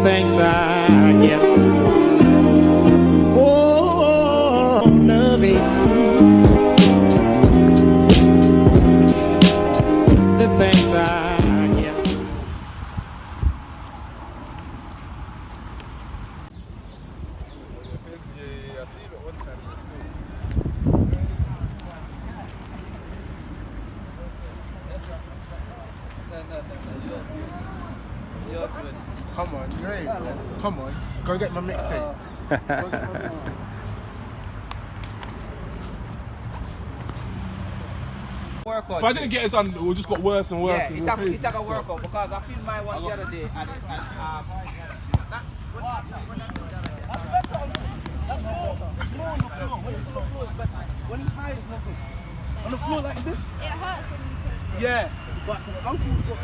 thanks I get. Oh, loving. The thanks I get. Come on, you ready, bro? Come on, go get my mixtape. If I didn't get it done, it would just got worse and worse. Yeah, it took a workout because I filmed my one the other day and that's more on the floor. When it's on the floor, it's better. When it's high, it's not good. On the floor like this? It hurts when you put it. Yeah, but uncle's got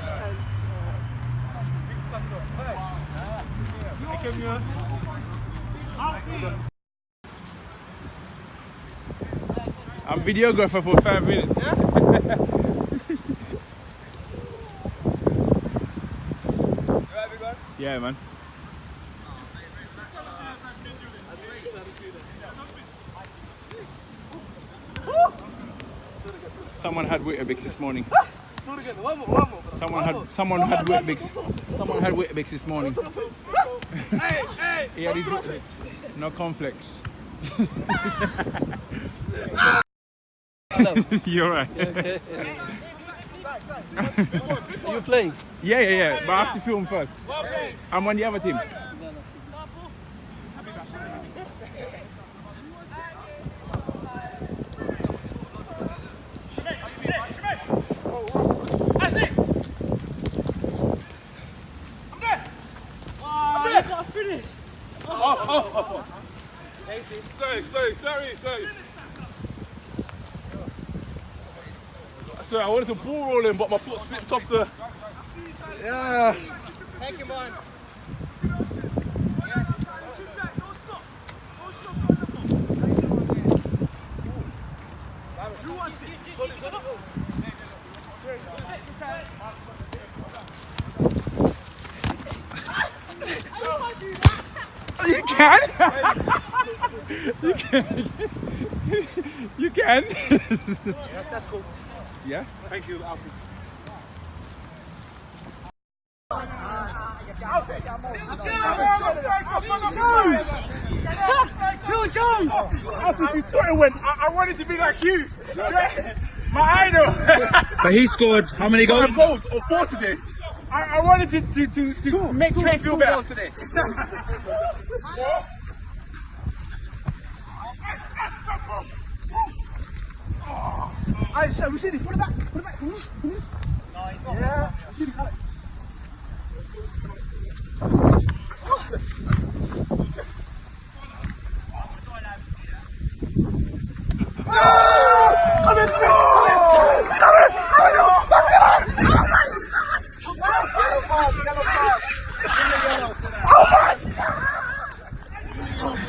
I'm videographer for 5 minutes. Yeah, man. Someone had Weetabix this morning. one more. Someone had Weetabix this morning. Hey! He had his Weetabix. No cornflakes. You're right. Are you playing? Yeah. But I have to film first. I'm on the other team. Sorry. Sorry, I wanted to ball roll him, but my foot slipped off the... Yeah. Take him on. You can? You can? That's cool. Yeah? Thank you, Alfie. Phil Jones! Alfie, you sort of went, I wanted to be like you. My idol. But he scored how many goals? 5 goals or 4 today. I wanted to make Trent feel better. Today. Alright, so we see this. Put it back. Yeah. See the colour.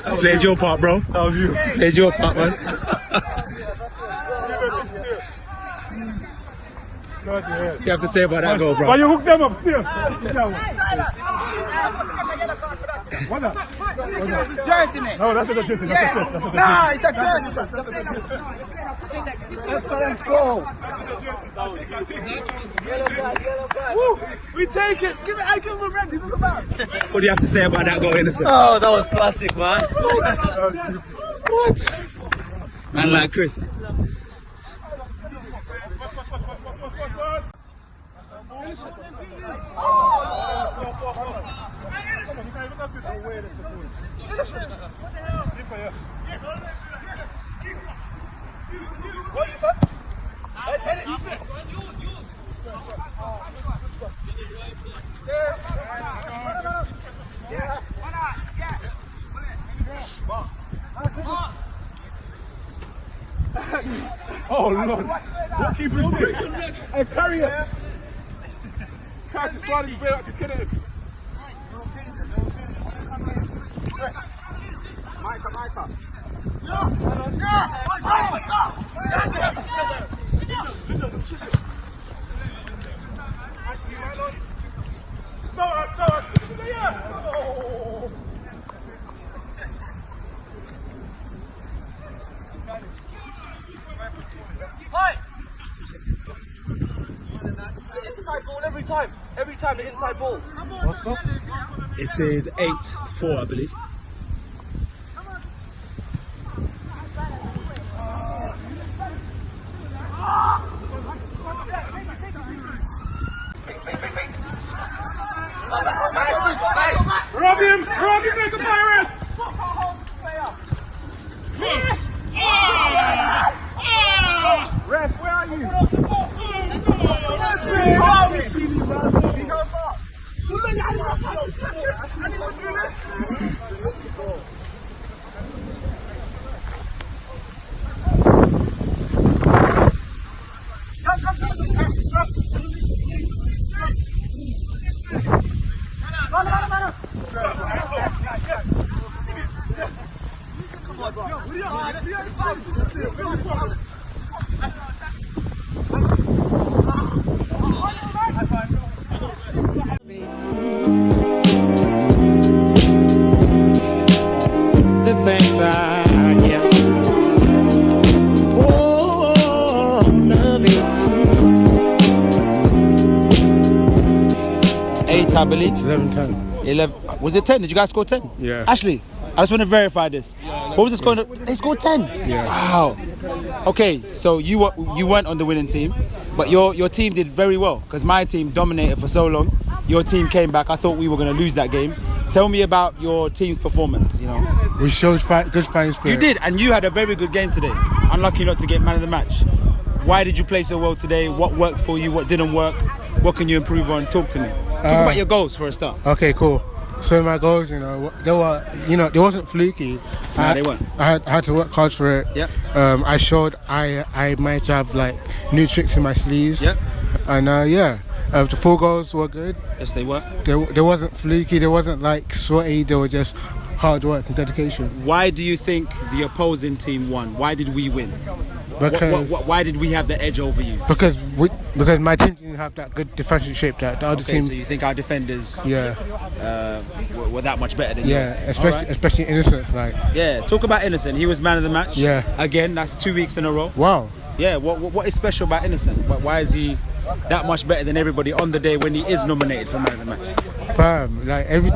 I played your part, bro. That was you. Played your part, man. You have to say about that goal, bro. But you hooked them up still. What that? It's jersey, mate. No, that's not a jersey. Nah, it's a jersey. Excellent goal. We take it. I give him a red. He doesn't matter. What do you have to say about that goal, Innocent? Oh, that was classic, man. What? Man like Chris. Oh Lord! What keeper is this? Hey, carry it! Cash is sliding his way out to kill it. Micah. No! inside ball every time. Every time the inside ball. It is 8-4, I believe. Rub him, like a pirate! Ref, where are you? The things I get. Oh, loving. 8, I believe. 11-10. 11. Was it 10? Did you guys score 10? Yeah. Ashley, I just want to verify this. What was the score? They scored 10. Yeah. Wow. Okay, so you weren't on the winning team, but your team did very well because my team dominated for so long. Your team came back. I thought we were going to lose that game. Tell me about your team's performance. You know, We showed good fighting spirit. you did, and you had a very good game today. Unlucky not to get man of the match. Why did you play so well today? What worked for you? What didn't work? What can you improve on? Talk to me. Talk about your goals for a start. Okay, cool. So my goals, they wasn't fluky. No, they weren't. I had to work hard for it. Yep. I showed I might have like new tricks in my sleeves. Yep. And the 4 goals were good. Yes, they were. They wasn't fluky. They wasn't like sweaty. They were just hard work and dedication. Why do you think the opposing team won? Why did we win? Because Why did we have the edge over you? because my team didn't have that good defensive shape that the other Okay, team. so you think our defenders Yeah, were that much better than yeah, yours? especially Innocence. Like, Yeah, talk about Innocent. He was man of the match. Yeah. Again, that's 2 weeks in a row. wow. Yeah, what is special about Innocent? Why is he that much better than everybody on the day when he is nominated for man of the match? Fam, like every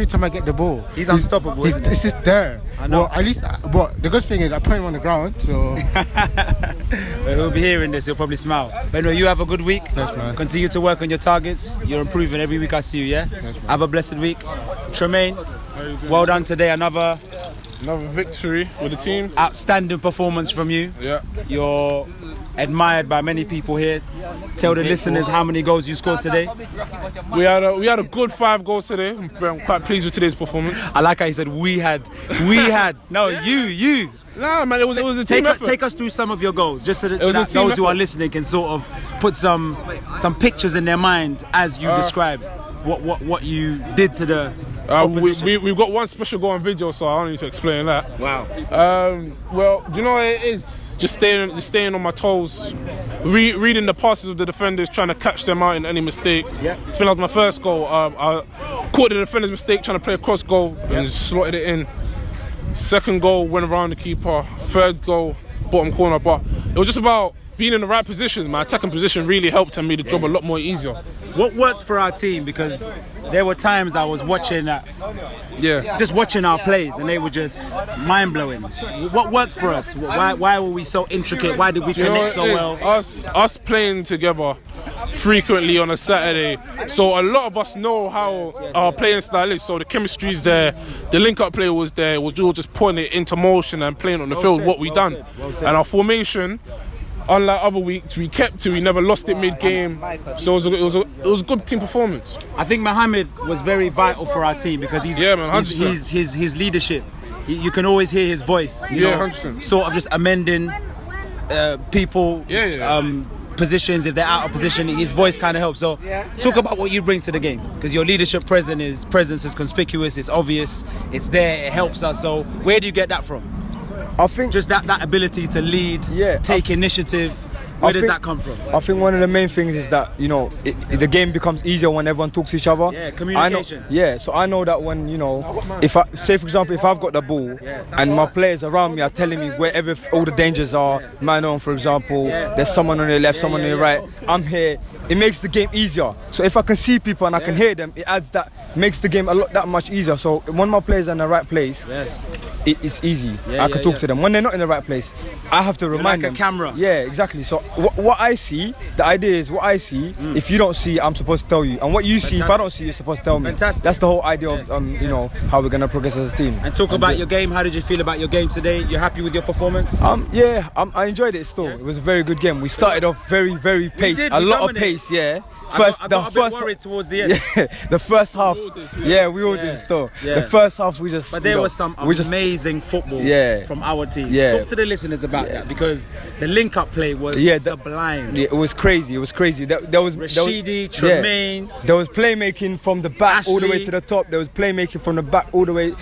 time I get the ball, He's unstoppable, isn't he? It's just there. I know. Well, at least, the good thing is I put him on the ground, so But he'll be hearing this, he'll probably smile. But anyway, you have a good week. Yes, man. Continue to work on your targets. You're improving every week I see you, yeah? Have a blessed week. Tremaine, well done today. Another victory with the team. outstanding performance from you. Yeah. You're admired by many people here. Tell the listeners how many goals you scored today. We had a good 5 goals today. I'm quite pleased with today's performance. I like how you said we had. No, you. Nah, man, it was a team effort. Take us through some of your goals, just so that, It was a team those who are effort. listening can sort of put some pictures in their mind as you describe what you did to the opposition. We've got one special goal on video, so I don't need to explain that. Wow. Well, do you know what it is? Just staying on my toes, reading the passes of the defenders, trying to catch them out in any mistake. Yeah. I think that was my first goal. I caught the defender's mistake, trying to play a cross goal, and just slotted it in. Second goal went around the keeper. Third goal, bottom corner. But it was just about being in the right position. My attacking position really helped and made the job a lot more easier. What worked for our team? Because there were times I was watching Yeah. just watching our plays, and they were just mind-blowing. What worked for us? Why were we so intricate? Why did we Do you know connect so what it well? is? Us playing together frequently on a Saturday, so a lot of us know how our playing style is. So the chemistry's there, the link-up play was there. We were just putting it into motion and playing on the field. What we done, and our formation. Unlike other weeks, we kept it. We never lost it mid-game, so it was a good team performance. I think Mohammed was very vital for our team because he's Yeah, man, 100%. his leadership. You can always hear his voice. You Yeah, know, 100%. Sort of just amending people. Yeah. Positions if they're out of position, his voice kind of helps. So talk about what you bring to the game, because your leadership presence is conspicuous, it's obvious, it's there, it helps us. So where do you get that from? I think Just that ability to lead, take initiative. Where does that come from? I think one of the main things is that, you know, the game becomes easier when everyone talks to each other. Yeah, communication. So I know that when, you know, if I say for example, if I've got the ball and my players around me are telling me wherever all the dangers are, man on, for example, there's someone on your left, someone on your right, I'm here it makes the game easier. So if I can see people and I can hear them, it makes the game that much easier. So when my players are in the right place, it's easy. I can talk to them. When they're not in the right place, I have to remind them. Like a camera. Yeah, exactly. So what I see, the idea is what I see. If you don't see, I'm supposed to tell you, and what you see, if I don't see, you're supposed to tell me. Fantastic. That's the whole idea of how we're gonna progress as a team. And talk about your game. How did you feel about your game today? You're happy with your performance? I enjoyed it still. It was a very good game. We started off very, very pace. did, A we lot dominated. of pace, yeah. I got a bit worried towards the end. Yeah, the first half. We all did still. Yeah. The first half we just. But there was some amazing football from our team. Yeah. Talk to the listeners about that, because the link-up play was sublime. Yeah, it was crazy. It was crazy. There was Rashidi, Tremaine. Yeah. There was playmaking from the back all the way Ashley. to the top. There was playmaking from the back all the way.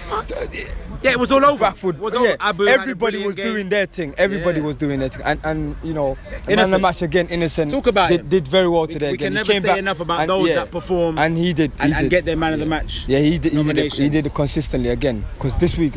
Yeah, it was all over. Back foot. It was all Abu had a Everybody was brilliant game. doing their thing. Everybody was doing their thing. And man of the Innocent. match again, Innocent. Talk about him. did very well today. We again. can He never came say back enough about and, those that perform and he did. and get their man of the match. Yeah, he did nominations. it consistently again. Because this week,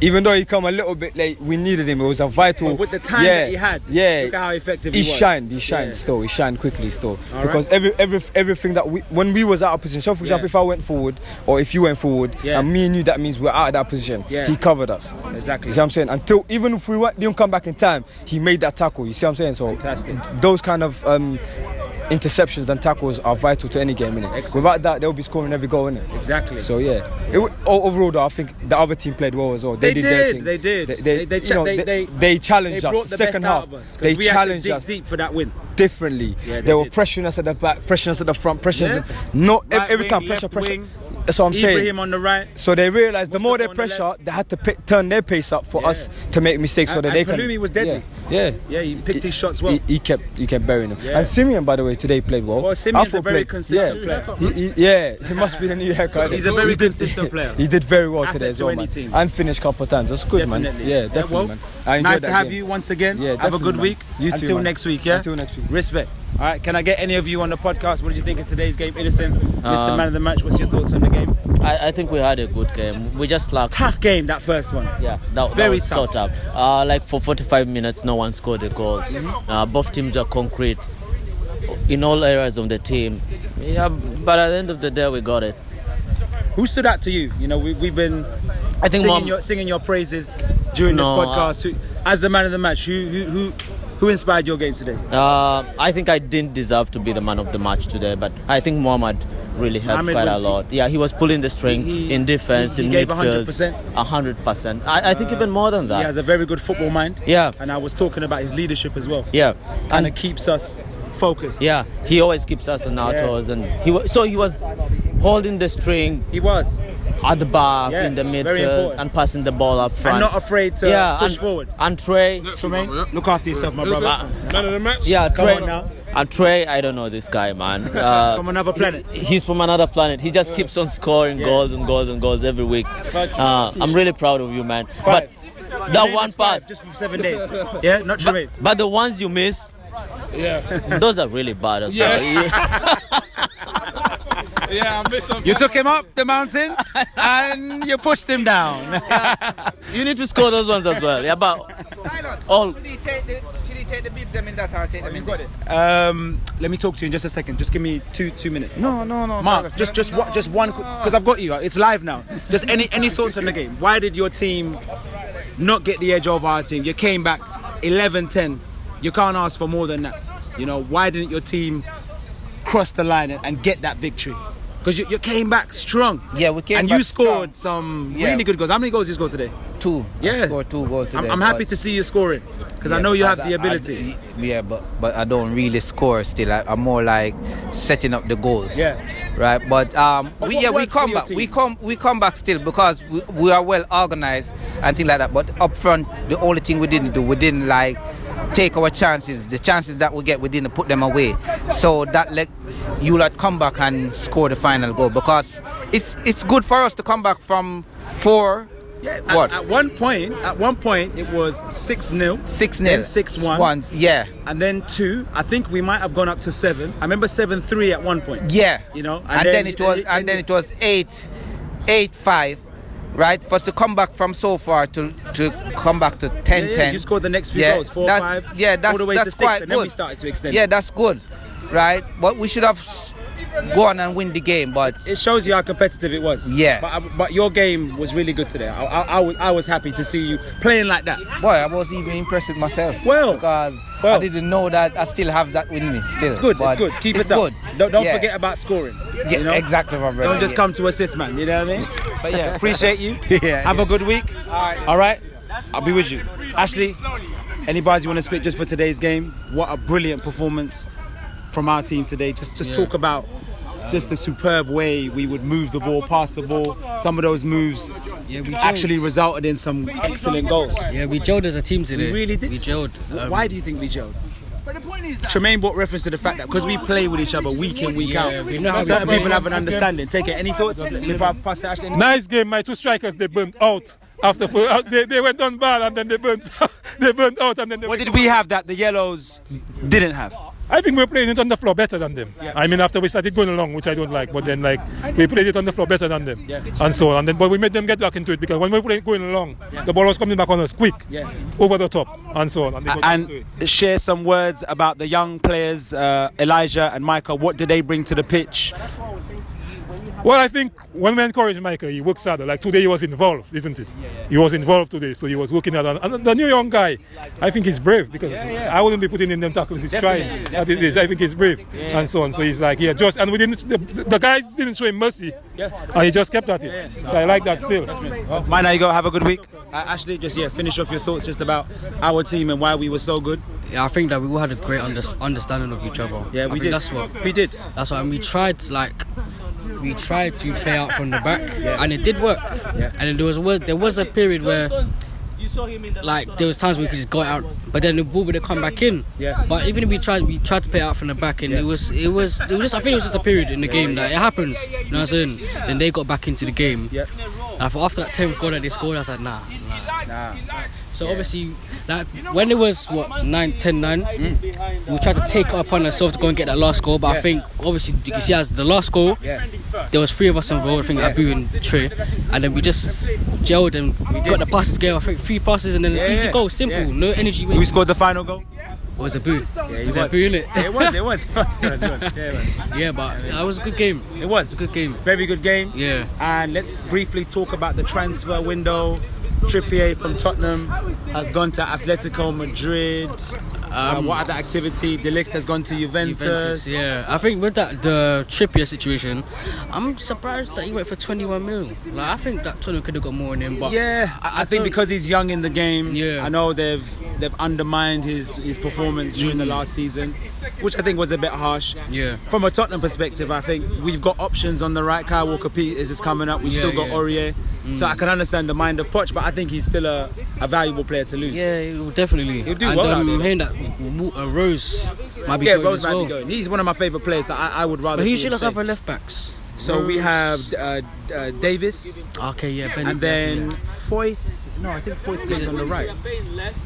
even though he come a little bit late, we needed him. It was a vital. But with the time that he had, look at how effective he was. He shined still. He shined quickly still. Because everything that when we was out of position. So for example, if I went forward or if you went forward, and me knew that means we're out of that position. Yeah. He covered us. Exactly. You see what I'm saying? Until even if we didn't come back in time, he made that tackle. You see what I'm saying? So Fantastic. those kind of interceptions and tackles are vital to any game, innit? Without that, they'll be scoring every goal, innit? Exactly. So yeah, overall though, I think the other team played well as well. They did their thing. They did. They challenged They brought us. the Second best out half, of us, 'cause they we had to challenged dig us deep for that win. differently. Yeah, they were did. pressuring us at the back, pressuring us at the front, pressuring us. Not Right every wing, time left pressure. wing, That's what I'm saying. Ibrahim on the right. So they realised the more they Mustafa on the pressure, left. they had to turn their pace up for us to make mistakes, so that they can. Palumi was deadly. Yeah. Yeah, he picked his shots well. He kept burying them. Yeah. And Simeon, by the way, today played well. Well, Simeon's I thought a very played- consistent player. He must be the new haircut. He's a very consistent player. He did very well Asset today as to well, any man. team. And finished a couple of times. That's good, man. Definitely. Yeah, definitely, well, man. I enjoyed nice that to have game. you once again. Yeah, have a definitely, good man. week. You too, Until man. next week, yeah? Until next week. Respect. All right, can I get any of you on the podcast? What did you think of today's game? Innocent, Mr. Man of the Match, what's your thoughts on the game? I think we had a good game. We just lacked. Tough game, that first one. Yeah, that Very was so tough. Like for 45 minutes, no one scored a goal. Both teams are concrete in all areas of the team. Yeah, but at the end of the day, we got it. Who stood out to you? You know, we've been I think singing your praises during this podcast. As the man of the match, who inspired your game today? I think I didn't deserve to be the man of the match today, but I think Mohamed really helped quite a lot. Yeah, he was pulling the strings in defense, in gave midfield. 100%. 100%. I think even more than that. He has a very good football mind. Yeah. And I was talking about his leadership as well. Yeah. Kind of keeps us focused. Yeah, he always keeps us on our toes, and he was holding the string. He was. At the back, Yeah, in the very midfield, important. and passing the ball up front. And not afraid to push and, forward. And Trey, Tremaine, look after yourself, my brother. Man of the match. yeah, Come Trey. on now. And Trey, I don't know this guy, man. From another planet. He's from another planet. He just keeps on scoring goals and goals and goals every week. I'm really proud of you, man. But that one pass, Just for 7 days. Yeah, not Tremaine. but the ones you miss, those are really bad as well. Yeah, I missed something. You took him up the mountain and you pushed him down. You need to score those ones as well. Yeah, but all. Should he take the bids them in that or take them in this? Let me talk to you in just a second. Just give me two minutes. No. Mark, just one, because I've got you. It's live now. Just any thoughts on the game? Why did your team not get the edge over our team? You came back 11-10. You can't ask for more than that. You know, why didn't your team cross the line and get that victory? Because you came back strong. Yeah, we came and back you scored strong. some really good goals. How many goals did you score today? 2. Yeah. I scored 2 goals today. I'm happy to see you scoring because I know you have the ability. But I don't really score still. I'm more like setting up the goals. Yeah. Right, but we works come for your back. team? We come back still because we are well organized and things like that. But up front, the only thing we didn't like take our chances. The chances that we get, we didn't put them away. So that let you like come back and score the final goal because it's good for us to come back from 4. Yeah, What? At one point, it was 6-0, 6-0, then 6-1, yeah, and then 2. I think we might have gone up to 7. I remember 7-3 at one point. yeah. You know, and then it was 8-5, right? For us to come back from so far to come back to 10-10. You scored the next few goals, 4-5. Yeah, that's all the way to that's 6, quite and good. then we started to extend. Yeah, that's good. right? But we should have gone and win the game. But It shows you how competitive it was. Yeah. But your game was really good today. I was happy to see you playing like that. boy, I was even impressed with myself. Well, because well. I didn't know that I still have that in me. Still, It's good. But It's good. Keep it's it up. good. Don't Yeah. forget about scoring. Yeah, you know? exactly, my brother. Don't just Yeah. come to assist, man. You know what I mean? But yeah, appreciate you. Yeah, Have yeah. a good week. All right. I'll be with you. Ashley, any bars you want to spit just for today's game? What a brilliant performance from our team today. Just talk about just the superb way we would move the ball, pass the ball. Some of those moves actually resulted in some excellent goals. Yeah, we gelled as a team today. We really did. We gelled. Why do you think we gelled? Tremaine brought reference to the fact that because we play with each other week in, week Yeah, out, we know how to certain play. people have an understanding. Take it. Any thoughts before I pass to Ashley? Nice game. My 2 strikers, they burnt out. After they went on bad and then they burnt out and then they What did we have that the Yellows didn't have? I think we're playing it on the floor better than them. Yeah. I mean, after we started going along, which I don't like, but then like we played it on the floor better than them, Yeah. and so on. And then, but we made them get back into it because when we were going along, the ball was coming back on us quick, Yeah. over the top, and so on. And, they got into And it. share some words about the young players, Elijah and Micah. What did they bring to the pitch? Well, I think when we encourage Michael, he works harder. Like today, he was involved, isn't it? He was involved today, so he was working hard. And the new young guy, I think he's brave because I wouldn't be putting in them tackles. He's trying. That it is. I think he's brave, and so on. So he's like, just and we didn't. The guys didn't show him mercy, and he just kept at it. So I like that still. Mine, now you go. Have a good week. Ashley, just finish off your thoughts just about our team and why we were so good. Yeah, I think that we all had a great understanding of each other. Yeah, I we think did. That's what We did. That's what, and we tried to play out from the back, and it did work. Yeah. And then there was a period where, like, there was times we could just go out, but then the ball would come back in. Yeah. But even if we tried to play out from the back, and it was just, I think it was just a period in the game that it happens. You know what I'm saying? Then they got back into the game. Yeah. And after that 10th goal that they scored, I was like, nah. So obviously, like when it was 10-9, we tried to take it upon ourselves to go and get that last goal. But I think obviously you can see as the last goal, there was 3 of us involved. I think Abu and Trey, and then we just gelled and got the passes together. I think 3 passes and then easy goal, simple, no energy. Who scored the final goal? It was Abu. Yeah, was Abu in it? It was. Yeah, but that was a good game. It was a good game. Very good game. Yeah. And let's briefly talk about the transfer window. Trippier from Tottenham has gone to Atletico Madrid. What other activity? De Ligt has gone to Juventus. Yeah, I think with the Trippier situation, I'm surprised that he went for 21 mil. Like, I think that Tottenham could have got more in him, but Yeah, I think because he's young in the game. Yeah. I know they've undermined his performance during the last season, which I think was a bit harsh. Yeah. From a Tottenham perspective, I think we've got options on the right. Kyle Walker-Peters is coming up. We've still got Aurier. So I can understand the mind of Poch, but I think he's still a valuable player to lose. Yeah, definitely. He'll do and well out there. I'm hearing that Rose might be Yeah, going Rose as might well. be going. He's one of my favourite players. So I would rather But see who him should us stay. other left backs? So we have Davis, Okay, yeah, Ben. and then Foyth. No, I think Foyth plays on the right.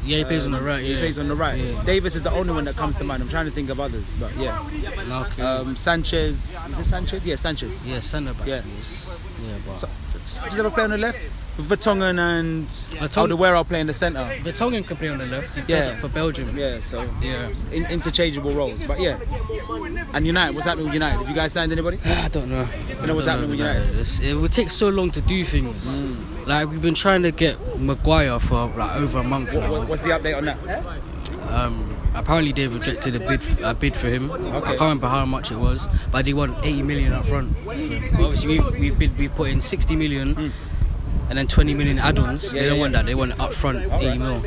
Yeah, he plays on the right. He Yeah, plays on the right. Yeah. Davis is the only one that comes to mind. I'm trying to think of others, but yeah. Okay. Sanchez. Is it Sanchez? Yeah, Sanchez. Yeah, centre back. Yeah. Yeah, but So, Sanchez ever play on the left? Vertonghen and Vertonghen- Alderweireld play in the centre. Vertonghen can play on the left. He plays Yeah. that for Belgium. Yeah, so Yeah. interchangeable roles. But yeah. And United, what's happening with United? Have you guys signed anybody? I don't know. You know what's happening with United? It would take so long to do things. Like we've been trying to get Maguire for like over a month now. What's the update on that? Apparently they've rejected a bid for him. I can't remember how much it was, but they want 80 million up front. But obviously we've put in 60 million and then 20 million add-ons. They don't want that. They want up front 80 mil.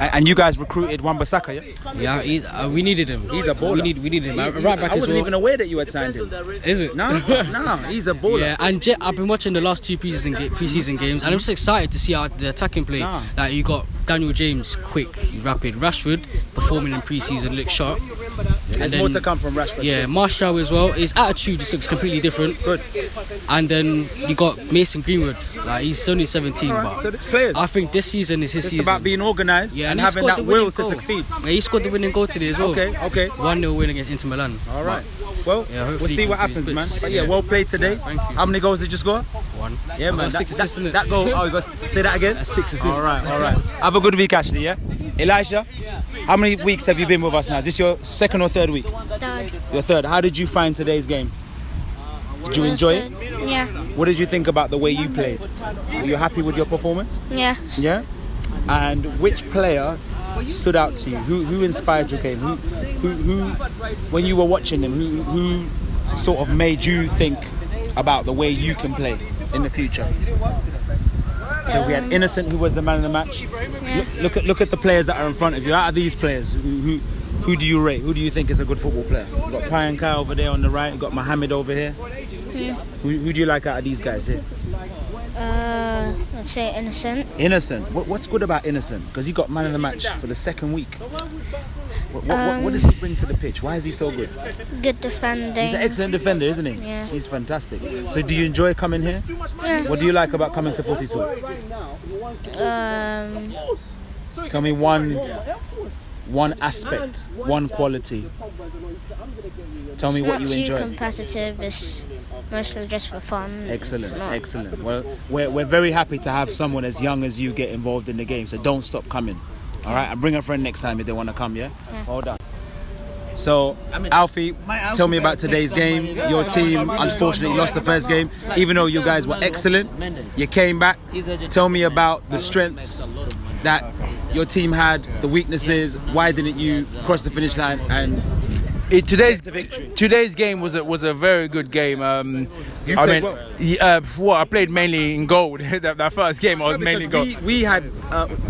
And you guys recruited Wan-Bissaka, yeah? Yeah, we needed him. He's a baller. We needed him. Right back I as wasn't well. even aware that you had signed him. Is it? No, he's a baller. Yeah, and I've been watching the last 2 preseason games, and I'm just excited to see how the attacking play. Nah. Like you got Daniel James, quick, rapid. Rashford performing in preseason, looks sharp. There's more to come from Rashford. Yeah, still. Martial as well. His attitude just looks completely different. Good. And then you got Mason Greenwood. Like he's only 17, Alright, but so it's players. I think this season is his It's season. about being organised Yeah, and he having scored that the will winning to goal. succeed. Yeah, he scored the winning goal today as well. Okay. 1-0 win against Inter Milan. All right. But, Well, yeah, hopefully we'll see he what can do happens, his man. bits. But yeah, Yeah. well played today. Thank you. How many goals did you score? 1. Yeah, I man. got 6 assists in it. That goal. Oh, you got to say that again? 6 assists. All right. Have a good week, Ashley, yeah? Elijah, how many weeks have you been with us now? Is this your second or third week? Third. Your third. How did you find today's game? Did you enjoy it? Yeah. What did you think about the way you played? Were you happy with your performance? Yeah. Yeah. And which player stood out to you? Who inspired your game? Who when you were watching them, who sort of made you think about the way you can play in the future? So we had Innocent, who was the man of the match. Yeah. Look at the players that are in front of you. Out of these players, who do you rate? Who do you think is a good football player? You've got Payan Kai over there on the right. You've got Mohammed over here. Yeah. Who do you like out of these guys here? Let's say Innocent. Innocent. What's good about Innocent? Because he got man of the match for the second week. What does he bring to the pitch? Why is he so good? Good defending. He's an excellent defender, isn't he? Yeah. He's fantastic. So do you enjoy coming here? Yeah. What do you like about coming to FutiTalk? Tell me one aspect, one quality. Tell me It's what not you too enjoy. competitive. It's mostly just for fun. Excellent, It's not- excellent. Well, we're very happy to have someone as young as you get involved in the game. So don't stop coming. All right, and bring a friend next time if they want to come. Yeah. Hold on. So, Alfie, tell me about today's game. Your team unfortunately lost the first game, even though you guys were excellent. You came back. Tell me about the strengths that your team had, the weaknesses. Why didn't you cross the finish line? And Today's game was a very good game. You played well. I played mainly in goal. that first game I was mainly in goal. we had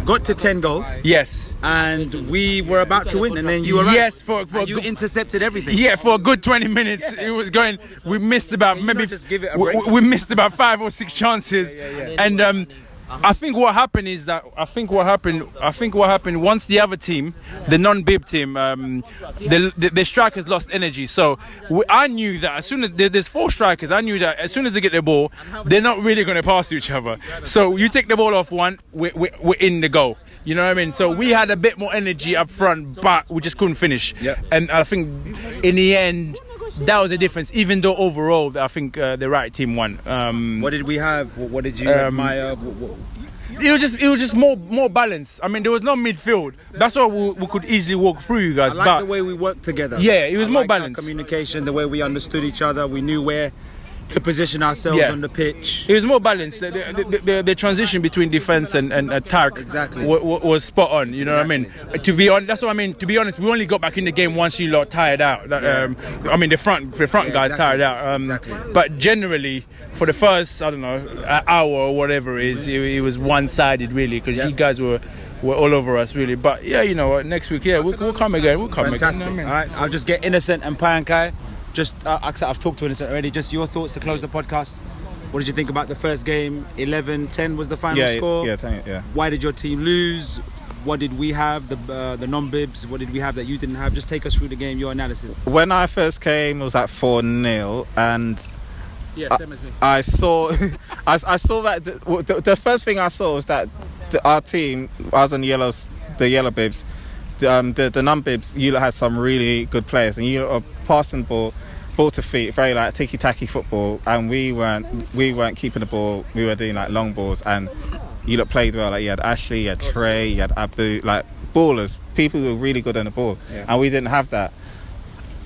got to 10 goals. Yes. And we were about to win, and then you were Yes, and you intercepted everything. Yeah, for a good 20 minutes it was going. We missed about maybe just give it a break? we missed about 5 or 6 chances, and I think what happened is that I think what happened once the other team, the non-bib team, the strikers lost energy. So I knew that as soon as there's 4 strikers, I knew that as soon as they get the ball, they're not really going to pass to each other. So you take the ball off one, we're in the goal. You know what I mean? So we had a bit more energy up front, but we just couldn't finish. Yep. And I think in the end, that was the difference. Even though overall, I think the right team won. What did we have? What did you admire? It was just more balance. I mean, there was no midfield. That's why we could easily walk through you guys. I like the way we worked together. Yeah, it was more our balanced. Communication, the way we understood each other, we knew where to position ourselves Yeah. on the pitch. It was more balanced. The transition between defense and attack Exactly. was spot on. You know what I mean? To be honest, that's what I mean. To be honest, we only got back in the game once you lot tired out. I mean, the front guys exactly. tired out. Exactly. But generally, for the first hour or whatever it is, it was one-sided really because you guys were all over us really. But yeah, you know what? Next week, we'll come again. We'll come Fantastic. again. You know All what I mean? right, I'll just get Innocent and Payan Kai. Just I've talked to Innocent already. Just your thoughts to close the podcast. What did you think about the first game? 11-10 was the final score. Yeah, 10, yeah. Why did your team lose? What did we have? The non-bibs. What did we have that you didn't have? Just take us through the game. Your analysis. When I first came, it was at 4-0, and Yeah, same as me. I saw, I saw that the first thing I saw was that our team, I was on the yellow bibs, the non-bibs. You lot had some really good players, and you lot are passing ball to feet, very like ticky-tacky football, and we weren't keeping the ball. We were doing like long balls, and you lot played well. Like you had Ashley, you had Trey, you had Abdu, like ballers, people who were really good on the ball, and we didn't have that.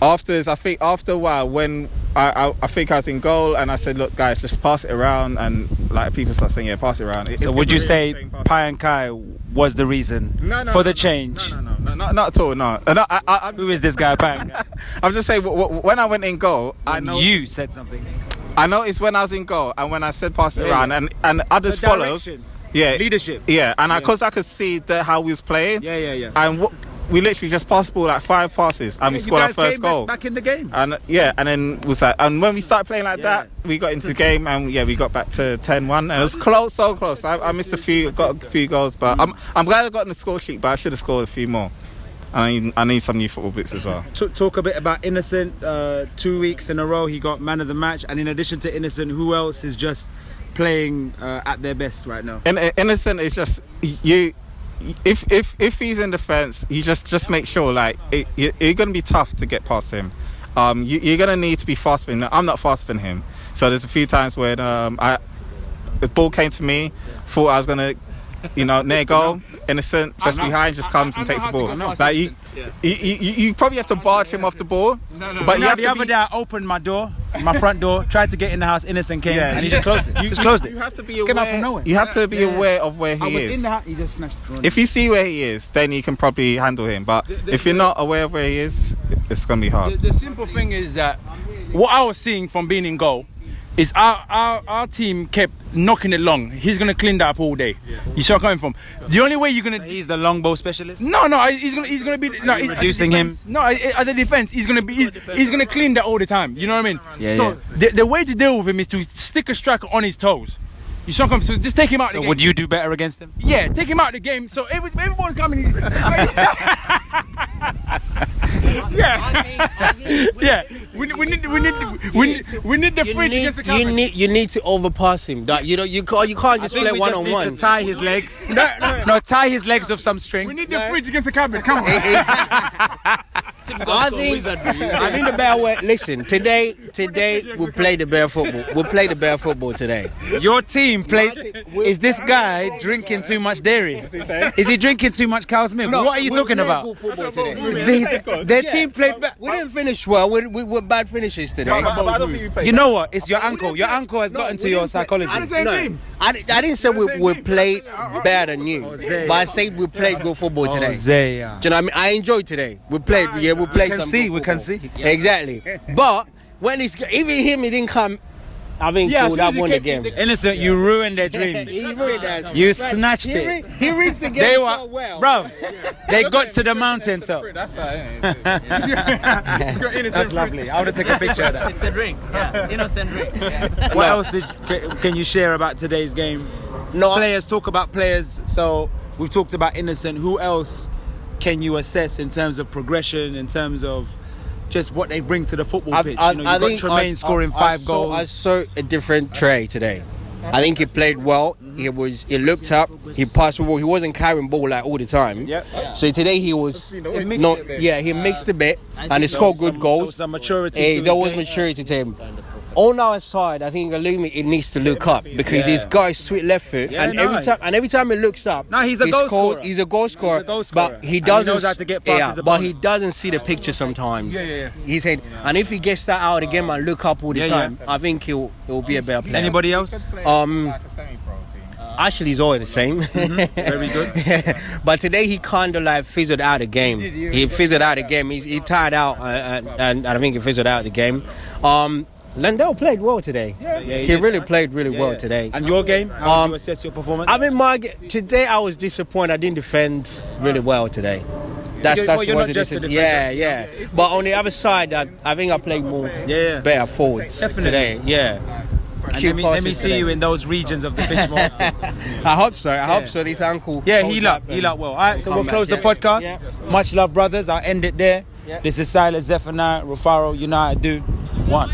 After a while, when I think I was in goal, and I said, "Look, guys, just pass it around," and like people start saying, "Yeah, pass it around." So would you say Payan Kai was the reason for the change? No, not at all. No. Who is this guy, Payan Kai? I'm just saying, when I went in goal, I know You said something. I noticed when I was in goal, and when I said pass it around, and others So follows. direction. Yeah, Leadership. Yeah, and because I could see how we was playing. Yeah. And we literally just passed the ball like 5 passes, and we scored our first goal. Back in the game. And and then was that. And when we started playing like that, we got into the game, and we got back to 10-1, and it was close, so close. I missed a few, got a few goals, but I'm glad I got in the score sheet, but I should have scored a few more. And I need some new football bits as well. Talk a bit about Innocent. 2 weeks in a row, he got man of the match, and in addition to Innocent, who else is just playing at their best right now? Innocent is just you. If he's in defence, you just make sure like you're going to be tough to get past him. You're going to need to be faster than him. I'm not faster than him, so there's a few times when the ball came to me, thought I was going to, near goal, Innocent just behind, just comes and takes the ball. Like you probably have to barge him off the ball. But you have the to other day I opened my front door, tried to get in the house, Innocent came, and he just closed it. You have to be aware. Came out from nowhere. You have to be aware of where I he was is. in the house, he just snatched it. If you see where he is, then you can probably handle him. But if you're not aware of where he is, it's gonna be hard. The simple thing is that what I was seeing from being in goal is our team kept knocking it long. He's gonna clean that up all day. You see where I'm coming from? The only way you're gonna He's the long ball specialist. no, he's gonna be Reducing him. No, at the defense, he's gonna clean that all the time. You know what I mean? The way to deal with him is to stick a striker on his toes. You see what I'm saying? So just take him out. So the game. would you do better against him? Yeah, take him out of the game. So everyone coming. Yeah. We need the fridge against the cabinet. You need to overpass him. That you can't just play one on one. Tie his legs. No, tie his legs with some string. We need the fridge against the cabinet. Come on. I think the better way. Listen, today we'll play the bear football. We'll play the bear football today. Your team played. Is this guy drinking too much dairy? Is he drinking too much cow's milk? No, What are you talking about? Good football today. Their team played. We didn't finish well. We were bad finishes today. You know what? It's your uncle. Your uncle has gotten to your psychology. I didn't say we played better than you, but I said we played good football today. Do you know what I mean? I enjoyed today. We played. Yeah, we played. We can see. Exactly. But when even him, he didn't come. I think we would have won the game. Innocent, you ruined their dreams. He ruined that. You snatched it. He reached the game so well. Bruv, they got to the mountaintop. That's lovely. I want to take a picture of that. It's the drink. Yeah, innocent drink. What else can you share about today's game? Players, talk about players. So we've talked about Innocent. Who else can you assess in terms of progression, in terms of just what they bring to the football pitch? You got Tremaine scoring 5 goals. I saw a different Trey today. I think he played well. He looked up. He passed the ball. He wasn't carrying ball like all the time. So today he was not. Yeah, he mixed a bit and he scored good goals. Some maturity. There was maturity to him. On our side, I think Alumi it needs to look up because he's got a sweet left foot, and every time he looks up, he's a goal scorer. He's a goal scorer, but he doesn't. He knows how to get past but he doesn't see the picture sometimes. He said, and if he gets that out of the game and look up all the time, I think he'll be a better player. Anybody else? Actually, he's always the same. Very good. But today he kind of like fizzled out the game. He fizzled out the game. He tired out, and I think he fizzled out the game. Landell played well today. He really played really well today. And your game? How do you assess your performance? I mean, today I was disappointed. I didn't defend really well today. That's you're not just a defender. Yeah. But on the other side, I think I played more better forwards today. Yeah. And let me see you in those regions of the pitch more often. I hope so. I hope so. This uncle. Yeah, heal up well. All right, so we'll close the podcast. Much love, brothers. I'll end it there. This is Silas, Zephaniah, Rufaro. You know how to do. 1.